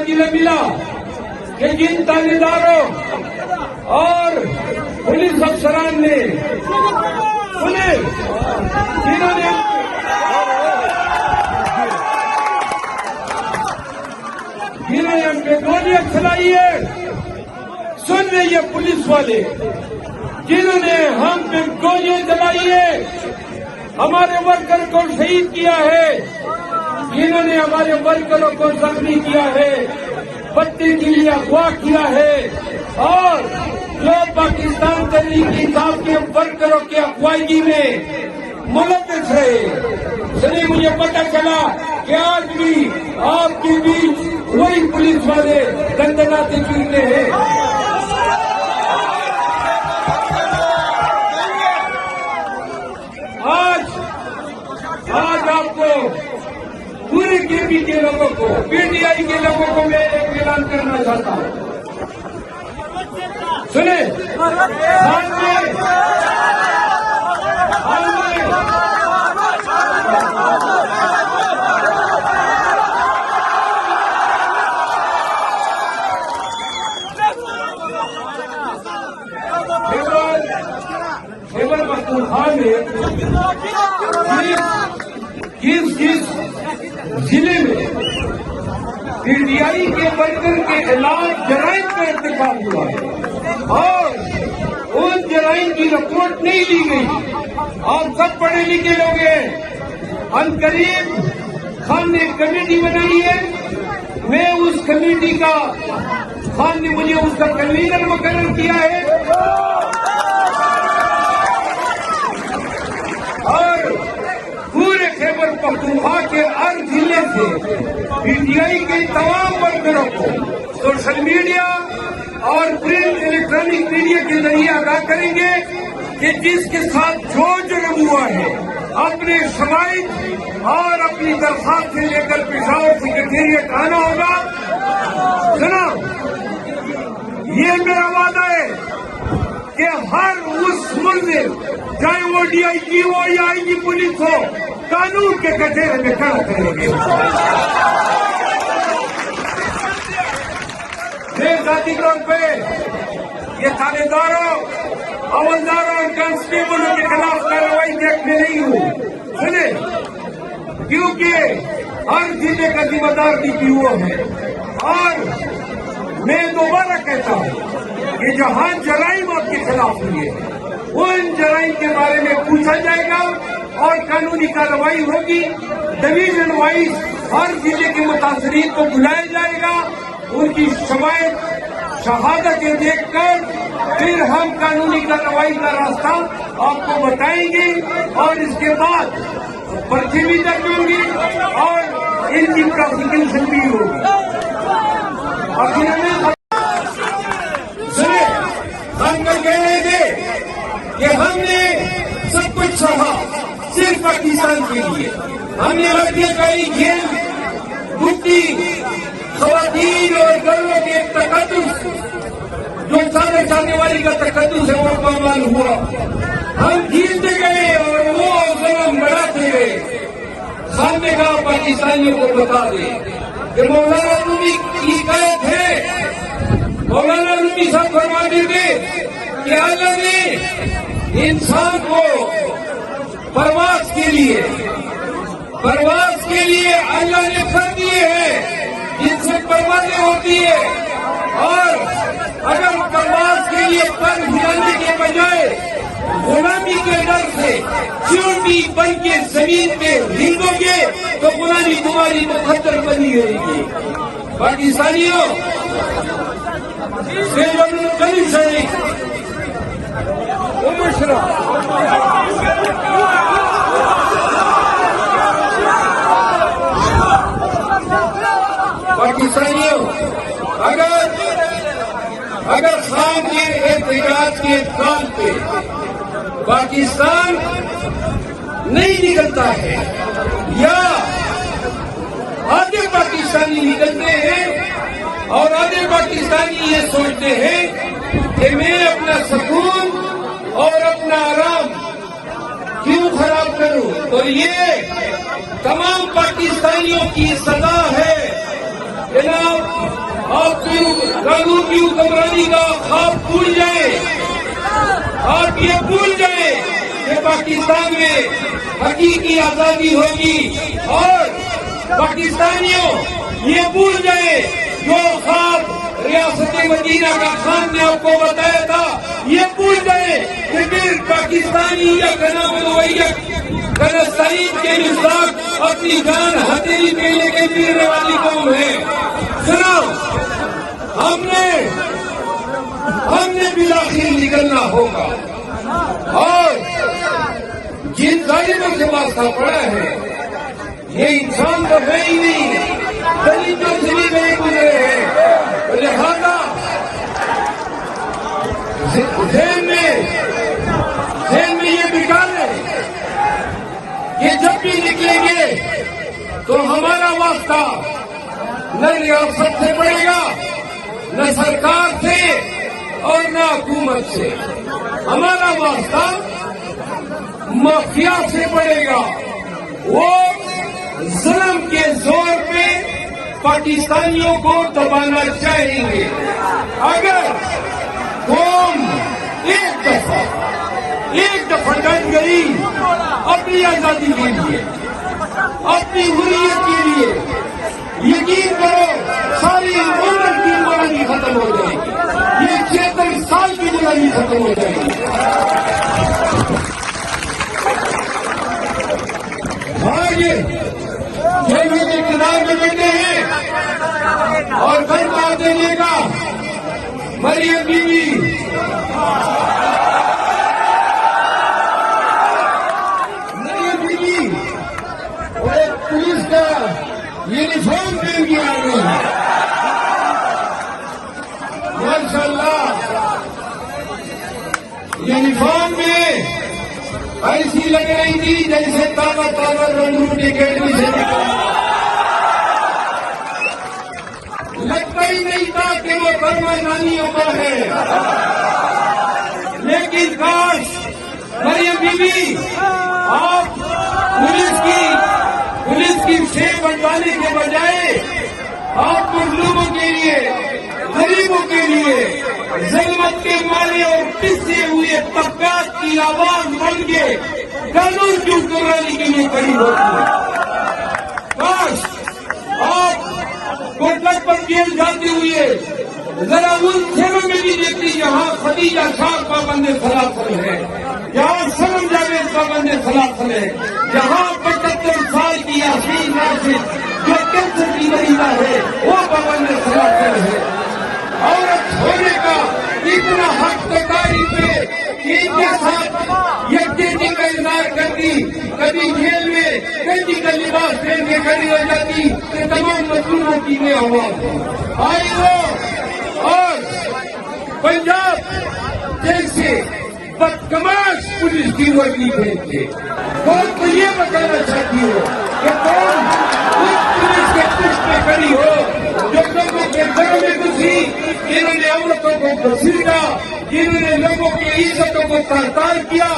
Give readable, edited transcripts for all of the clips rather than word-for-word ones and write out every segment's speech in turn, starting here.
ضلع ملا کہ جن تانے داروں اور پولیس افسران نے جنہوں نے ہم پہ گولیاں چلائی ہے، سن رہے یہ پولیس والے جنہوں نے ہم پہ گولیاں چلائی ہے، ہمارے ورکر کو شہید کیا ہے، جنہوں نے ہمارے ورکروں کو زخمی کیا ہے، پٹی کے لیے اغوا کیا ہے، اور جو پاکستان تحریک انصاف کے ورکروں کی اغوائی میں ملوث رہے۔ سنیں مجھے پتہ چلا کہ آج بھی آپ کے بیچ وہی پولیس والے دندناتے پھرتے ہیں۔ آج آپ کو پورے کے پی کے لوگوں کو، پی ٹی آئی کے لوگوں کو میں ایک اعلان کرنا چاہتا ہوں۔ سنیں، خیبر پختونخوا میں کس ضلع میں پی ٹی آئی کے ورکر کے خلاف جرائم کا ارتکاب ہوا ہے اور ان جرائم کی رپورٹ نہیں لی گئی۔ آپ سب پڑھے لکھے لوگ ہیں، ان قریب خان نے ایک کمیٹی بنائی ہے، میں اس کمیٹی کا، خان نے مجھے اس کا کنوینر مقرر کیا ہے، اور پورے خیبر پختونخوا کے ہر ضلع سے پی ٹی آئی کے تمام ورکروں کو سوشل میڈیا اور پرنٹ الیکٹرانک میڈیا کے ذریعے آگاہ کریں گے کہ جس کے ساتھ جو جرم ہوا ہے اپنے شواہد اور اپنی درخواست سے لے کر پشاور سکریٹریٹ آنا ہوگا۔ جناب، یہ میرا وعدہ ہے کہ ہر اس ملزم، چاہے وہ ڈی آئی جی ہو یا آئی جی پولیس ہو، قانون کے کچہرے میں کھڑا کریں گے۔ میں ذاتی طور پہ یہ تھانے داروں، حوالداروں اور کانسٹیبلوں کے خلاف کارروائی دیکھنے نہیں ہوں۔ سنیں، کیونکہ ہر ضلع کا ذمہ دار ڈی پی او ہے، اور میں دوبارہ کہتا ہوں کہ جہاں جرائم آپ کے خلاف ہوئی ہے ان جرائم کے بارے میں پوچھا جائے گا اور قانونی کارروائی ہوگی۔ ڈویژن وائز ہر ضلع کے متاثرین کو بلایا جائے گا، ان کی شہادتیں دیکھ کر پھر ہم قانونی کارروائی کا راستہ آپ کو بتائیں گے، اور اس کے بعد پرچے بھی درج ہوں گے اور ان کی پروسیکیوشن بھی ہوگی۔ ہم کہہ رہے تھے کہ ہم نے سب کچھ سہا صرف پاکستان کے لیے، ہم نے ہتھیاریں کھیل بھٹی خواتین اور گھروں کے تقدس، جو چاہنے والی کا تقدس ہے، وہ پامال ہوا، ہم جیتتے گئے اور وہ ظلم بڑھاتے گئے۔ خان نے کہا پاکستانیوں کو بتا دے کہ مولانا رومی کی قید ہے۔ مولانا رومی صاحب فرماتے تھے کہ اللہ نے انسان کو پرواز کے لیے اللہ نے کر دیے ہیں جن سے پروازیں ہوتی ہے، اور اگر پرواز کے لیے پر ہلانے کے بجائے غلامی کے ڈر سے چونٹی بن کے زمین پہ ہلو گے تو غلامی تمہاری مقدر بنی رہے گی۔ پاکستانیوں پاکستانیوں، اگر خان کے احتجاج کے کام پہ پاکستان نہیں نکلتا ہے یا آدھے پاکستانی نکلتے ہیں اور آدھے پاکستانی یہ سوچتے ہیں کہ میں اپنا سکون اور اپنا آرام کیوں خراب کروں، تو یہ تمام پاکستانیوں کی سزا ہے۔ جناب آزادی کا خواب بھول جائیں. آپ یہ بھول جائیں کہ پاکستان میں حقیقی آزادی ہوگی. اور پاکستانیوں یہ بھول جائیں جو خواب ریاست مدینہ کا خان نے آپ کو بتایا تھا. یہ بھول جائیں کہ پھر پاکستانی یا فلسطین کے مصداق اپنی جان ہتھیلی پہ لے کے پھرنے والی قوم ہے. سنو، ہم نے بالآخر نکلنا ہوگا. اور جن ظالموں سے واسطہ پڑا ہے یہ انسان تو ہے ہی نہیں، دلیلوں سے بھی نہیں گزرے ہیں. لہذا ذہن میں یہ بٹھا لیں کہ جب بھی نکلیں گے تو ہمارا واسطہ نہ ریاست سے پڑے گا، نہ سرکار سے اور نہ حکومت سے. ہمارا واسطہ مافیا سے پڑے گا. وہ ظلم کے زور پہ پاکستانیوں کو دبانا چاہیں گے. اگر قوم ایک دفعہ ڈٹ گئی اپنی آزادی کے لیے، اپنی حریت کے لیے، یقین کرو ساری عمر کی غلامی ختم ہو جائے گی. یہ 76 سال کی غلامی ختم ہو جائے گی. آگے جو لوگ اقتدار میں بیٹھے ہیں اور گھر مار دینے کا مریم بیوی اور ایک پولیس کا یونیفارم پہن کے آ گئی. ماشاء اللہ یونیفارم میں ایسی لگ رہی تھی جیسے تازہ رنگوٹ اکیڈمی سے نکلا. لگتا ہی نہیں تھا کہ وہ برما نانیوں کا ہے. لیکن کاش مریم بیوی آپ پولیس کی شیپ بنوانے کے بجائے آپ مظلوموں کے لیے، غریبوں کے لیے، ظلمت کے مارے اور پسے ہوئے طبقات کی آواز بن کے قانون کی حکمرانی کے لیے کھڑی ہوتی ہے. کاش آپ کوٹلک پر جیل جاتے ہوئے ذرا ان شہروں میں بھی دیکھتی جہاں خدیجہ شاہ پابند سلاسل ہے، جہاں سنم جاوید پابند سلاسل ہے، جہاں 75 سال کی یاسین ناصر جو کینسر کی مریضہ ہے وہ پابند سلاسل ہے. عورت ہونے کا اتنا حق تو تاریخ میں ان کے ساتھ یکجہتی کا اظہار کرتی، کبھی جیل میں کینڈی کا لباس پہن کے کھڑی ہو جاتی کہ تمام مظلوموں کی میں آواز آئی ہو. اور پنجاب جیسے بدکماش پولیس کی وردی پہن کے کون تو یہ بتانا چاہتی ہو کہ کون اس پولیس کے پشت پہ کھڑی ہو جو لوگوں کے گھروں میں گھسی، جنہوں نے عورتوں کو گھسیٹا، جنہوں نے لوگوں کی عزتوں کو ترتار کیا،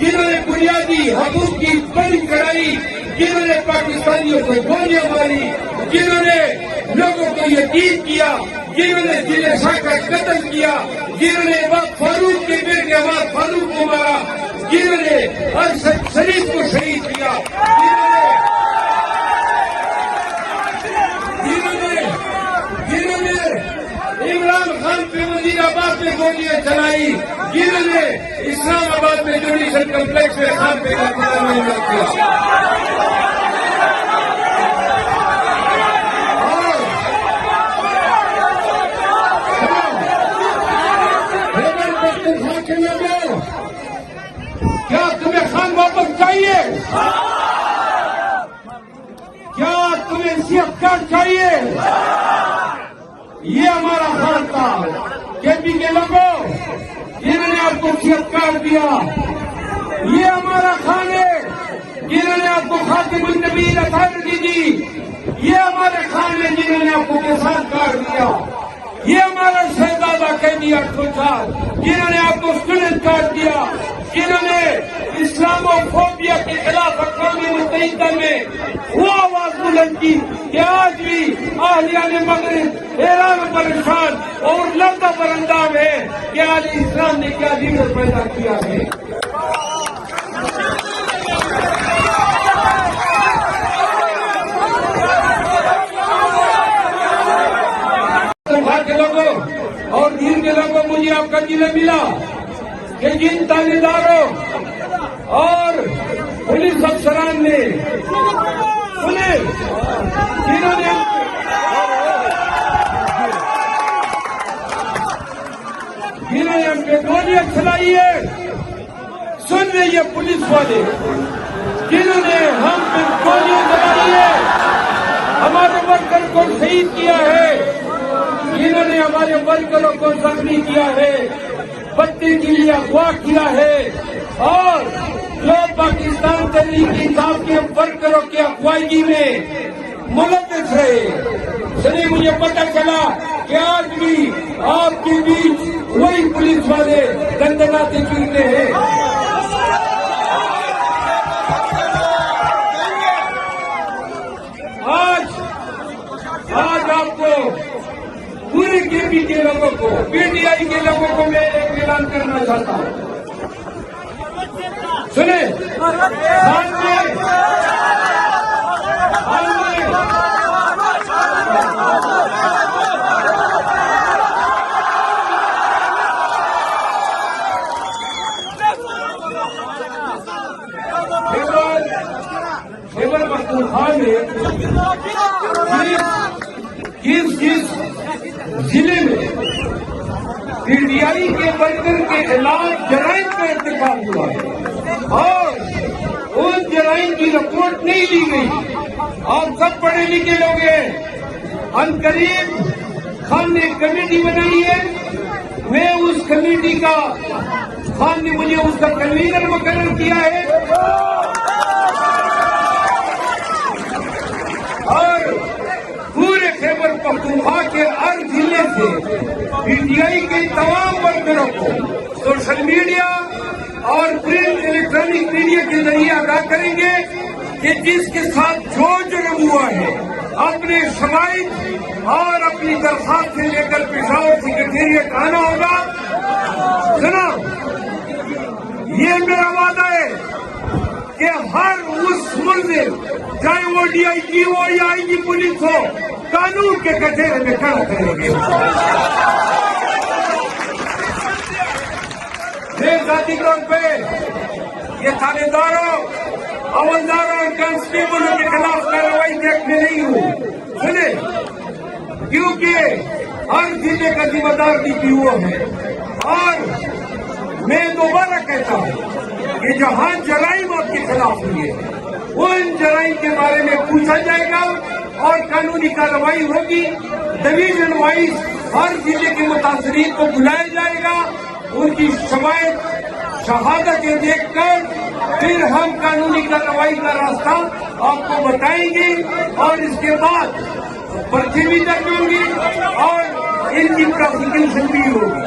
جنہوں نے بنیادی حقوق کی بڑی کڑائی، جنہوں نے پاکستانیوں کو گولیاں ماری، جنہوں نے لوگوں کو یتیم کیا، جنہوں نے دل شاہ کا قتل کیا، جنہوں نے وقت فاروق کے بیٹے عماد فاروق کو مارا، جنہوں نے ارشد شریف کو شہید کیا، جنہوں نے عمران خان پہ وزیر آباد میں گولیاں چلائی، جنہوں نے اسلام آباد میں جوڈیشل کمپلیکس میں خان پہ کیا. کیا تمہیں خان واپس چاہیے؟ کیا تمہیں صحت کارڈ چاہیے؟ یہ ہمارا خان تھا. کے پی کے لوگوں جنہوں نے آپ کو صحت کارڈ دیا، یہ ہمارا خان ہے. جنہوں نے آپ کو خاتم النبیین اتھارٹی دی، یہ ہمارے خان ہے. جنہوں نے آپ کو کسان کارڈ دیا، یہ ہمارا شہزادہ قیدی 8 سال جنہوں نے آپ کو اسٹوڈنٹ کارڈ دیا، جنہوں نے اسلام و فوبیا کے خلاف اقوام متحدہ میں وہ آواز بلند کی کہ آج بھی اہلیان مغرب حیران پریشان اور لردہ پر اندام ہے کہ آج اسلام نے کیا لیڈر پیدا کیا ہے۔ کے لوگوں اور دین کے لوگوں، مجھے آپ کا ضلع ملا کہ جن تانے داروں اور پولیس افسران نے جنہوں نے ہم پہ گولیاں چلائی ہے، سن رہے یہ پولیس والے جنہوں نے ہم پہ گولیاں چلائی ہے، ہمارے ورکر کو شہید کیا ہے، جنہوں نے ہمارے ورکروں کو زخمی کیا ہے، بتی کے لیے اغوا کیا ہے، اور جو پاکستان تحریک انصاف کے ورکروں کی اغوائی میں ملوث رہے۔ سنیں، مجھے پتہ چلا کہ آج بھی آپ کے بیچ وہی پولیس والے دندناتے چیرتے ہیں۔ آج آپ کو پورے کے پی کے لوگوں کو، پی ٹی آئی کے لوگوں کو میں ایک اعلان کرنا چاہتا ہوں۔ سنیں، خیبر پختونخوا میں جس ضلع میں پی ٹی آئی کے ورکر کے خلاف جرائم کا ارتکاب ہوا ہے اور ان جرائم کی رپورٹ نہیں لی گئی، آپ سب پڑھے لکھے لوگ ہیں، ان قریب خان نے ایک کمیٹی بنائی ہے، میں اس کمیٹی کا، خان نے مجھے اس کا کنوینر مقرر کیا ہے، اور پورے خیبر پختونخوا کے ہر ضلع سے پی ٹی آئی کے تمام ورکروں کو سوشل میڈیا اور پرنٹ الیکٹرانک میڈیا کے ذریعے آگاہ کریں گے کہ جس کے ساتھ جو جرم ہوا ہے اپنے شواہد اور اپنی درخواست سے لے کر پشاور سیکریٹریٹ آنا ہوگا۔ سنا، یہ میرا وعدہ ہے کہ ہر اس ملزم، چاہے وہ ڈی آئی جی ہو یا آئی جی پولیس ہو، قانون کے کٹہرے میں کھڑا کریں گے۔ میں ذاتی طور پہ یہ تھانے داروں، حوالداروں اور کانسٹیبلوں کے خلاف کارروائی دیکھنے نہیں ہوں۔ سنیں، کیونکہ ہر ضلع کا ذمہ دار ڈی پی او ہے، اور میں دوبارہ کہتا ہوں کہ جہاں جرائم آپ کے خلاف ہوئی ہے ان جرائم کے بارے میں پوچھا جائے گا اور قانونی کارروائی ہوگی۔ ڈویژن وائز ہر ضلع کے متاثرین کو بلایا جائے گا، ان کی شہادتیں دیکھ کر پھر ہم قانونی کارروائی کا راستہ آپ کو بتائیں گے، اور اس کے بعد پرچے بھی درج ہوں گی اور ان کی پروسیکیوشن بھی ہوگی۔